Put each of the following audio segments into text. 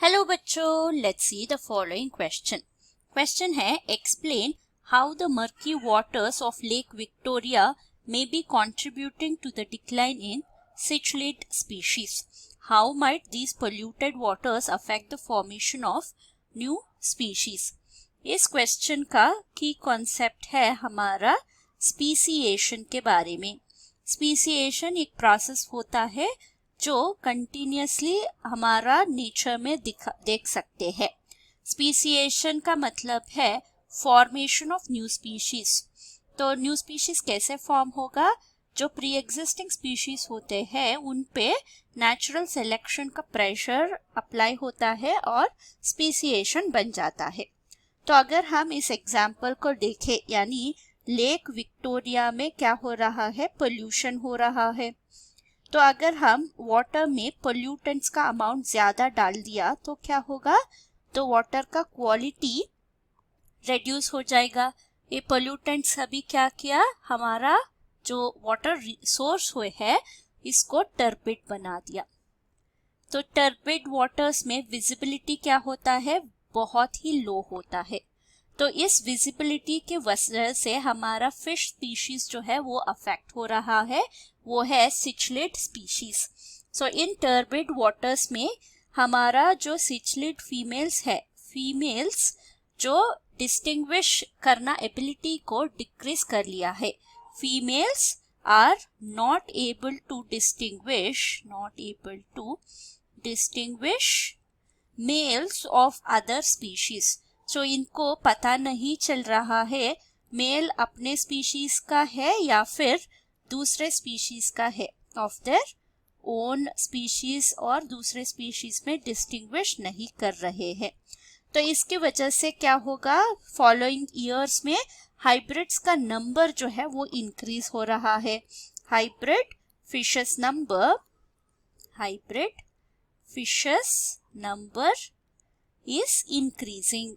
Hello बच्चों, let's see the following question. Question है, explain how the murky waters of Lake Victoria may be contributing to the decline in cichlid species. How might these polluted waters affect the formation of new species? इस question का की concept है हमारा speciation के बारे में। Speciation एक process होता है जो कंटिन्यूसली हमारा नेचर में देख सकते हैं। स्पीसिएशन का मतलब है फॉर्मेशन ऑफ न्यू स्पीशीज। तो न्यू स्पीशीज कैसे फॉर्म होगा? जो प्री एग्जिस्टिंग स्पीशीज होते हैं उन पे नेचुरल सिलेक्शन का प्रेशर अप्लाई होता है और स्पीसिएशन बन जाता है। तो अगर हम इस एग्जाम्पल को देखें, यानी लेक विक्टोरिया में क्या हो रहा है? पोल्यूशन हो रहा है। तो अगर हम वाटर में पोल्यूटेंट्स का अमाउंट ज्यादा डाल दिया तो क्या होगा? तो वाटर का क्वालिटी रेड्यूस हो जाएगा। ये पोल्यूटेंट्स अभी क्या किया? हमारा जो वाटर सोर्स हुए है इसको टर्बिड बना दिया। तो टर्बिड वाटर्स में विजिबिलिटी क्या होता है? बहुत ही लो होता है। तो इस विजिबिलिटी के वजह से हमारा फिश स्पीशीज जो है वो अफेक्ट हो रहा है, वो है cichlid species. So in turbid waters में हमारा जो सिचलिड फीमेल्स है, फीमेल्स जो डिस्टिंग्विश करना एबिलिटी को डिक्रीज कर लिया है। Females are not able to distinguish males of other species. जो इनको पता नहीं चल रहा है मेल अपने स्पीशीज का है या फिर दूसरे स्पीशीज का है, ऑफ देयर ओन स्पीशीज और दूसरे स्पीशीज में डिस्टिंग्विश नहीं कर रहे हैं। तो इसकी वजह से क्या होगा? फॉलोइंग ईयर्स में हाइब्रिड्स का नंबर जो है वो इंक्रीज हो रहा है। Hybrid fishes number is increasing.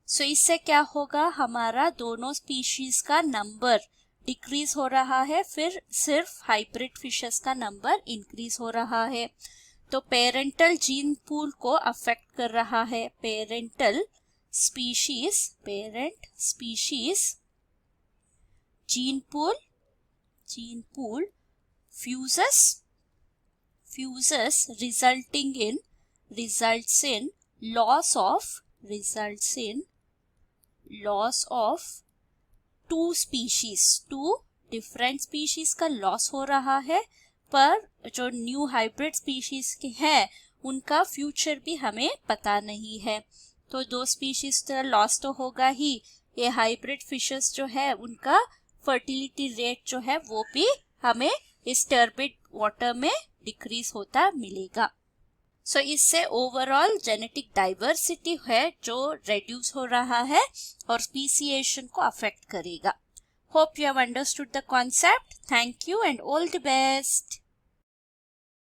So इससे क्या होगा? हमारा दोनों स्पीशीज का नंबर डिक्रीज हो रहा है, फिर सिर्फ हाइब्रिड फिशेस का नंबर इंक्रीज हो रहा है। तो पेरेंटल जीन पूल को अफेक्ट कर रहा है। Parent species gene pool fuses results in loss of two different species का लॉस हो रहा है, पर जो न्यू हाइब्रिड स्पीशीज के हैं उनका फ्यूचर भी हमें पता नहीं है। तो दो स्पीशीज तो लॉस तो होगा ही, ये हाइब्रिड फिशेस जो है उनका फर्टिलिटी रेट जो है वो भी हमें इस टर्बिड वाटर में डिक्रीज होता मिलेगा। सो इससे ओवरऑल जेनेटिक डाइवर्सिटी है जो रेड्यूस हो रहा है और स्पीसिएशन को अफेक्ट करेगा। Hope you have understood the concept. Thank you and all the best.